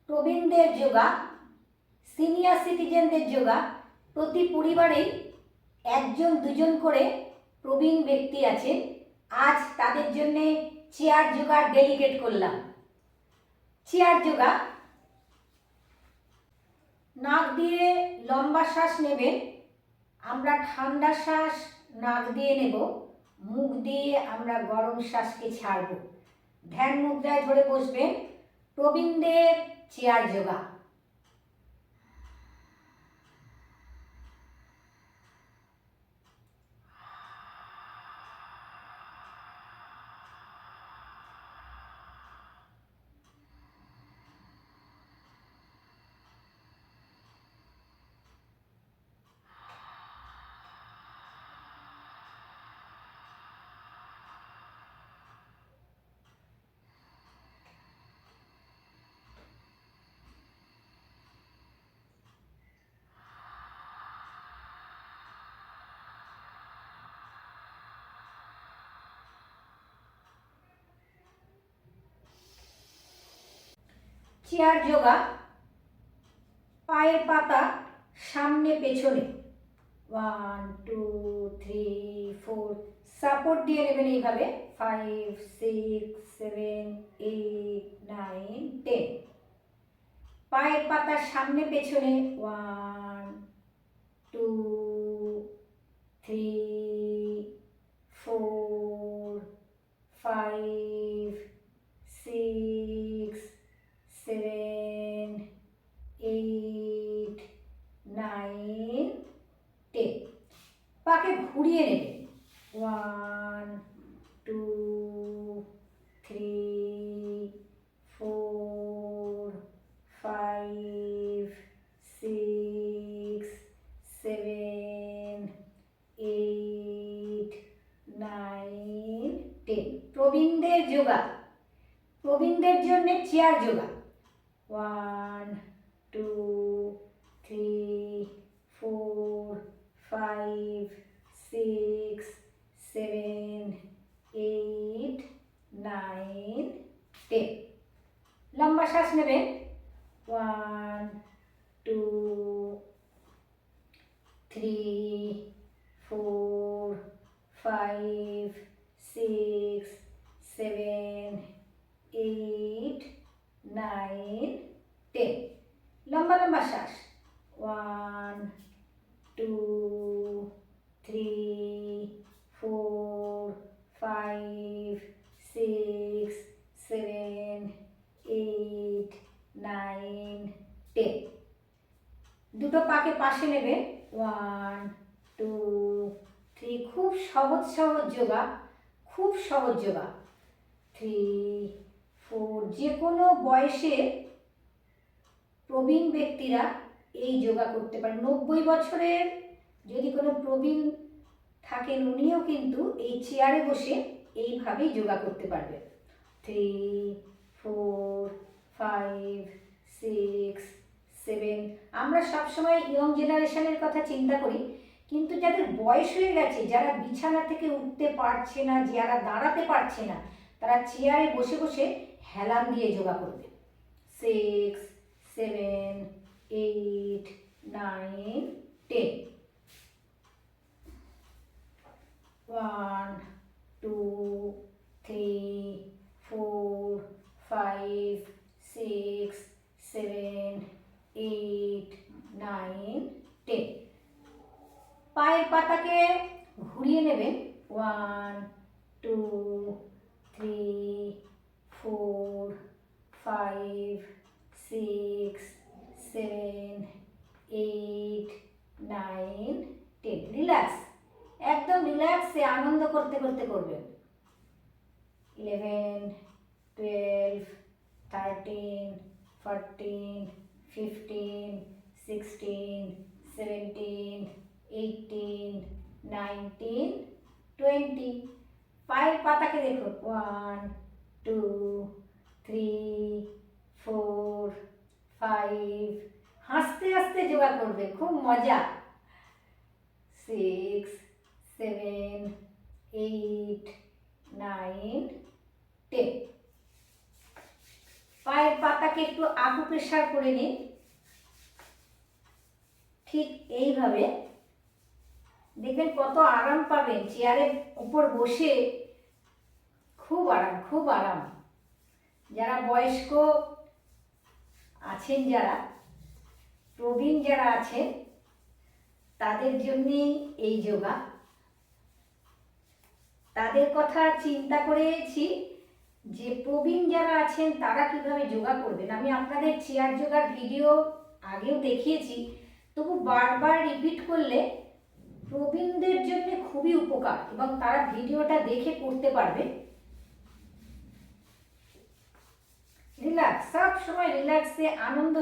প্রবীণদের যোগা, সিনিয়র সিটিজেনদের যোগা। প্রতি পরিবারেই একজন দুজন করে প্রবীণ ব্যক্তি আছেন। আজ তাদের জন্যে চেয়ার যোগা ডেডিকেট করলাম। চেয়ার যোগা, নাক দিয়ে লম্বা শ্বাস নেবেন। আমরা ঠান্ডা শ্বাস নাক দিয়ে নেব, মুখ দিয়ে আমরা গরম শ্বাসকে ছাড়ব। ধ্যান মুদ্রায় ধরে বসবেন। প্রবীণদের চেয়ার যোগা। চেয়ার যোগা, পায়ের পাতা সামনে পেছনে, 1 2 3 4, সাপোর্ট দিয়ে নেবেন এইভাবে, 5 6 7 8 9 10। পায়ের পাতা সামনে পেছনে, 1 2 3 4 5 6 7 8 9 10। পাকে ঘুরিয়ে নেবেন, 1 2 3 4 5 6 7 8 9 10। প্রবীণদের যোগা, প্রবীণদের জন্য চেয়ার যোগা, 1 2 3 4 5 6 7 8 9 10। লম্বা শ্বাস নেবেন, 1 2 3 4 5 6 7 8 9 10। লম্বা লম্বা শ্বাস, 1 2 3 4 5 6 7 8 9 10। দুটো পাকে পাশে নেবেন, 1 2 3। খুব সহজ সহজ যোগা, খুব সহজ যোগা। 3 4। যে কোনো বয়সে প্রবীণ ব্যক্তিরা এই যোগা করতে পারেন। 90 বছরের যদি কোনো প্রবীণ থাকেন, উনিও কিন্তু এই চেয়ারে বসে এইভাবেই যোগা করতে পারবেন। 3 4 5 6 7। আমরা সবসময় ইয়ং জেনারেশনের কথা চিন্তা করি, কিন্তু যাদের বয়স হয়ে গেছে, যারা বিছানা থেকে উঠতে পারছে না, যারা দাঁড়াতে পারছে না, তারা চেয়ারে বসে বসে হেলান দিয়ে যোগা করবে। 6 7 8 9 10। 1 2 3 4 5 6 7 8 9 10। পায়ের পাতাকে ঘুরিয়ে নেবেন, 1 2 3 4 5 6 7 8 9 10। রিল্যাক্স, একদম রিল্যাক্সে আনন্দ করতে করতে করবেন। 11 12 13 14 15 16 17 18 19 20। পায়ের পাতাকে দেখুন, 1 2 3 4 5। হাসতে হাসতে যোগা করবে, খুব মজা। 6 7 8 9 10। পায়ের পাতা চেয়ারটাকে একটু আকুপ্রেশার করে নিন, ঠিক এইভাবে। দেখবেন কত আরাম পাবেন চেয়ারের উপর বসে, খুব আরাম, খুব আরাম। যারা বয়স্ক আছেন, যারা প্রবীণ যারা আছেন, তাদের জন্যেই এই যোগা। তাদের কথা চিন্তা করেছি যে প্রবীণ যারা আছেন তারা কিভাবে যোগা করবেন। আমি আপনাদের চেয়ার যোগার ভিডিও আগেও দেখিয়েছি, তবু বারবার রিপিট করলে প্রবীণদের জন্য খুবই উপকার এবং তারা ভিডিওটা দেখে করতে পারবে। রিল্যাক্স, সব সময় রিল্যাক্সে আনন্দ।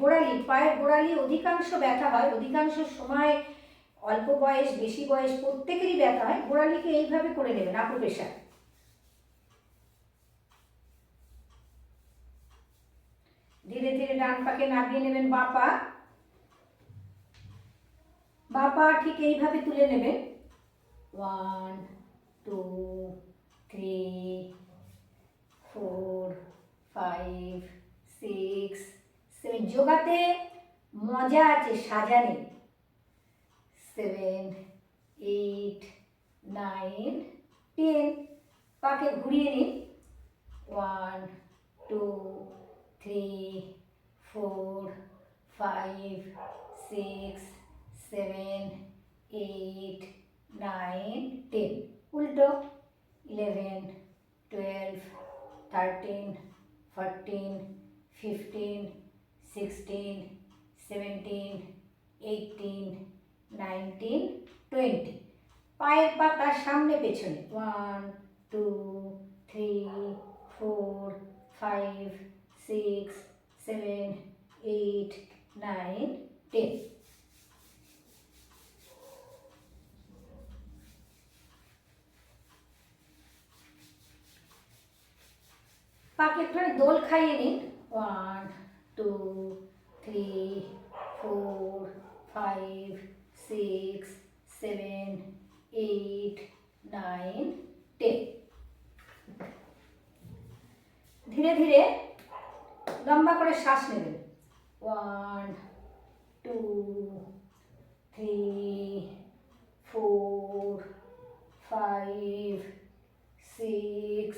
গোড়ালি, পায়ের গোড়ালি অধিকাংশ ব্যথা হয়, অধিকাংশ সময় অল্প বয়স বেশি বয়স প্রত্যেকেরই ব্যথা হয়। গোড়ালিকে এইভাবে করে নেবেন আকুপ্রেশার। ধীরে ধীরে ডান পাকে নামিয়ে নেবেন, বাঁ পা ঠিক এইভাবে তুলে নেবেন। 1 2 3 4 5 6 7। যোগাতে মজা আছে, সাজা নেই। 7 8 9 10। পাকে ঘুরিয়ে নিন। 1 2 3 4 5 6 7 8 9 10। উল্টো 11 12 13 14 15 16 17 18 19 20। পায়ের পাতা সামনে পেছনে। 1 2 3 4 5 6 7 8 9 10। পাকে একটু দোল খাইয়ে নিন। 1 2 3 4 5 6 7 8 9 10। ধীরে ধীরে লম্বা করে শ্বাস নেবেন। 1 2 3 4 5 6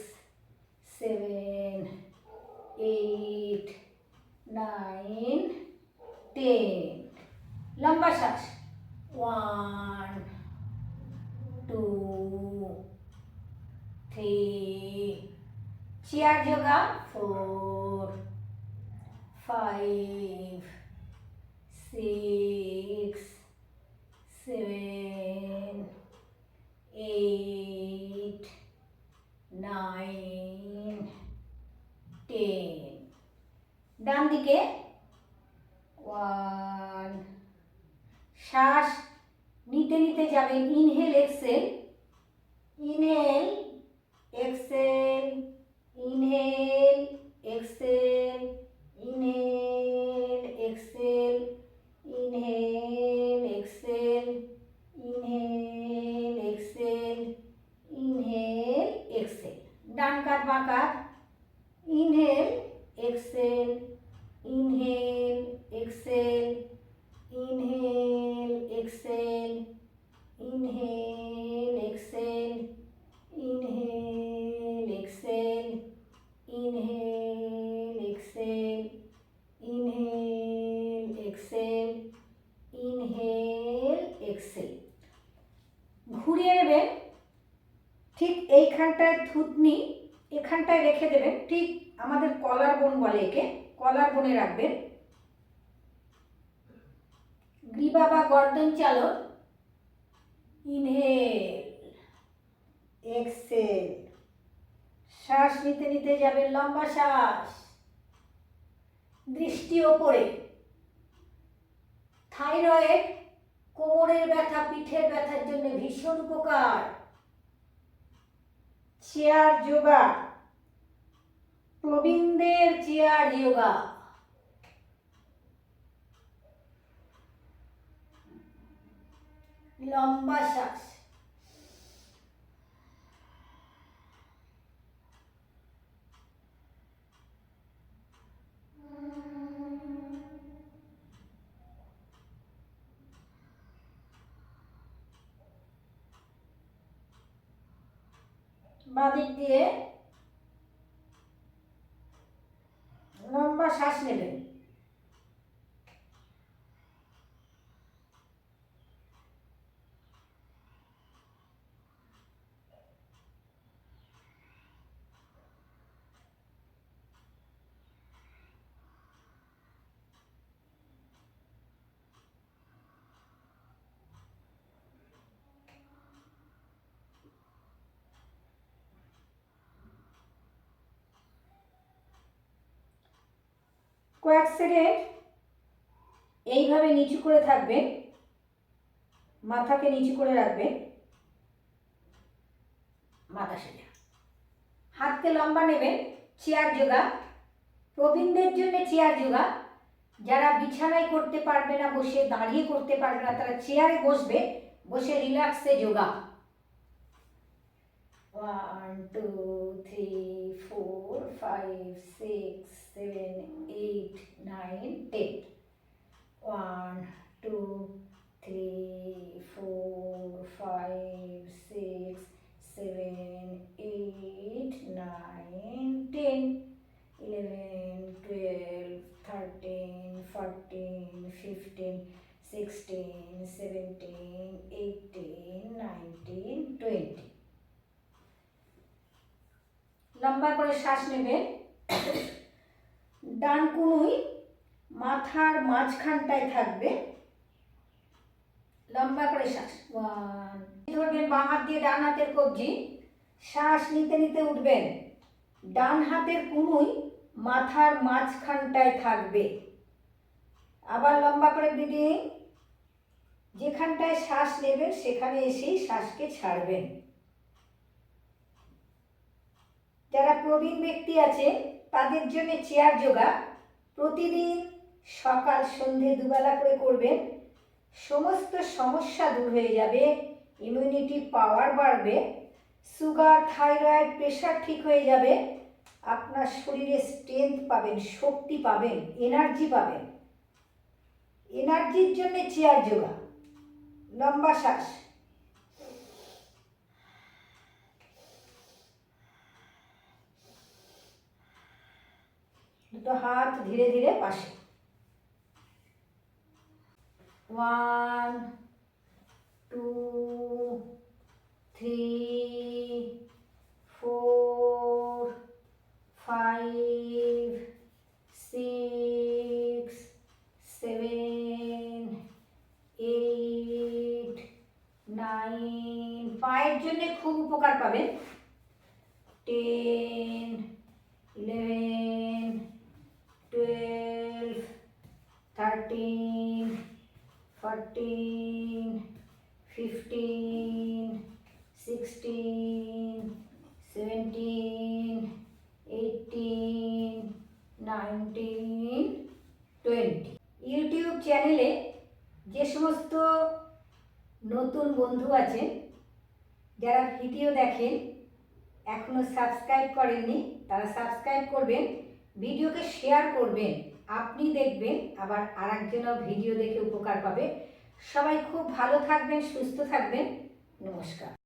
7 8 9 10। লম্বা শ্বাস। 1 2 3। চেয়ার যোগা। 4 5 6 7 8 9 10। ডান দিকে। 1। শ্বাস নিতে নিতে যাবে। Inhale exhale, inhale exhale, inhale exhale, inhale exhale, inhale exhale, inhale exhale, inhale exhale. ডান কাঁধ বাঁ কাঁধ। Inhale exhale, inhale exhale, inhale exhale, inhale exhale, inhale exhale, inhale exhale, inhale exhale, inhale exhale. ঘুরিয়ে নেবেন। ঠিক এইখানটায় থুতনি এখানটায় রেখে দেবেন। ঠিক আমাদের কলার বোন বলে একে, কলার বোনে রাখবেন। গ্রীবা বা গর্দন চালন। Inhale exhale. শ্বাস নিতে নিতে যাবেন, লম্বা শ্বাস। দৃষ্টি ওপরে। থাইরয়েড, কোমরের ব্যথা, পিঠের ব্যথার জন্য ভীষণ উপকার। চেয়ার যোগা, প্রবীণদের চেয়ার যোগা। লম্বা শ্বাস। বাঁ দিক দিয়ে লম্বা শ্বাস নেবেন। কয়েক সেকেন্ড এইভাবে নিচু করে থাকবেন, মাথাকে নিচু করে রাখবেন, মাথা সোজা, হাতকে লম্বা নেবেন। চেয়ার যোগা, প্রবীণদের জন্য চেয়ার যোগা। যারা বিছানায় করতে পারবে না, বসে দাঁড়িয়ে করতে পারবে না, তারা চেয়ারে বসবে, বসে রিল্যাক্সে যোগা। 1 2 3 4 5 6 7 8 9 10 1 2 3 4 5 6 7 8 9 10 11 12 13 14 15 16 17 18 19 20। লম্বা করে শ্বাস নেবেন। ডান কনুই মাথার মাঝখানটায় থাকবে। লম্বা করে শ্বাস। ধরবেন বাঁ হাত দিয়ে ডান হাতের কবজি, শ্বাস নিতে নিতে উঠবেন। ডান হাতের কনুই মাথার মাঝখানটায় থাকবে। আবার লম্বা করে ব্রিদিং, যেখানটায় শ্বাস নেবেন সেখানে এসেই শ্বাসকে ছাড়বেন। যারা প্রবীণ ব্যক্তি আছে তাদের জন্য চেয়ার যোগা প্রতিদিন সকাল সন্ধে দুবেলা করে করবেন। সমস্ত সমস্যা দূর হয়ে যাবে, ইমিউনিটি পাওয়ার বাড়বে, সুগার থাইরয়েড প্রেশার ঠিক হয়ে যাবে, আপনার শরীরে স্ট্রেংথ পাবেন, শক্তি পাবেন, এনার্জি পাবেন। এনার্জির জন্য চেয়ার যোগা। লম্বা শ্বাস। দুটো হাত ধীরে ধীরে পাশে। 1 2 3 4 5 6 7 8 9। পায়ের জন্য খুব উপকার পাবেন। 10 11 12 13 14 15 16 17 18 19 20। ইউটিউব চ্যানেলে যে সমস্ত নতুন বন্ধু আছেন, যারা ভিডিও দেখেন এখনও সাবস্ক্রাইব করেননি, তারা সাবস্ক্রাইব করবেন, ভিডিওকে শেয়ার করবেন। আপনি দেখবেন আবার আরেকজনও ভিডিও দেখে উপকার পাবে। সবাই খুব ভালো থাকবেন, সুস্থ থাকবেন। নমস্কার।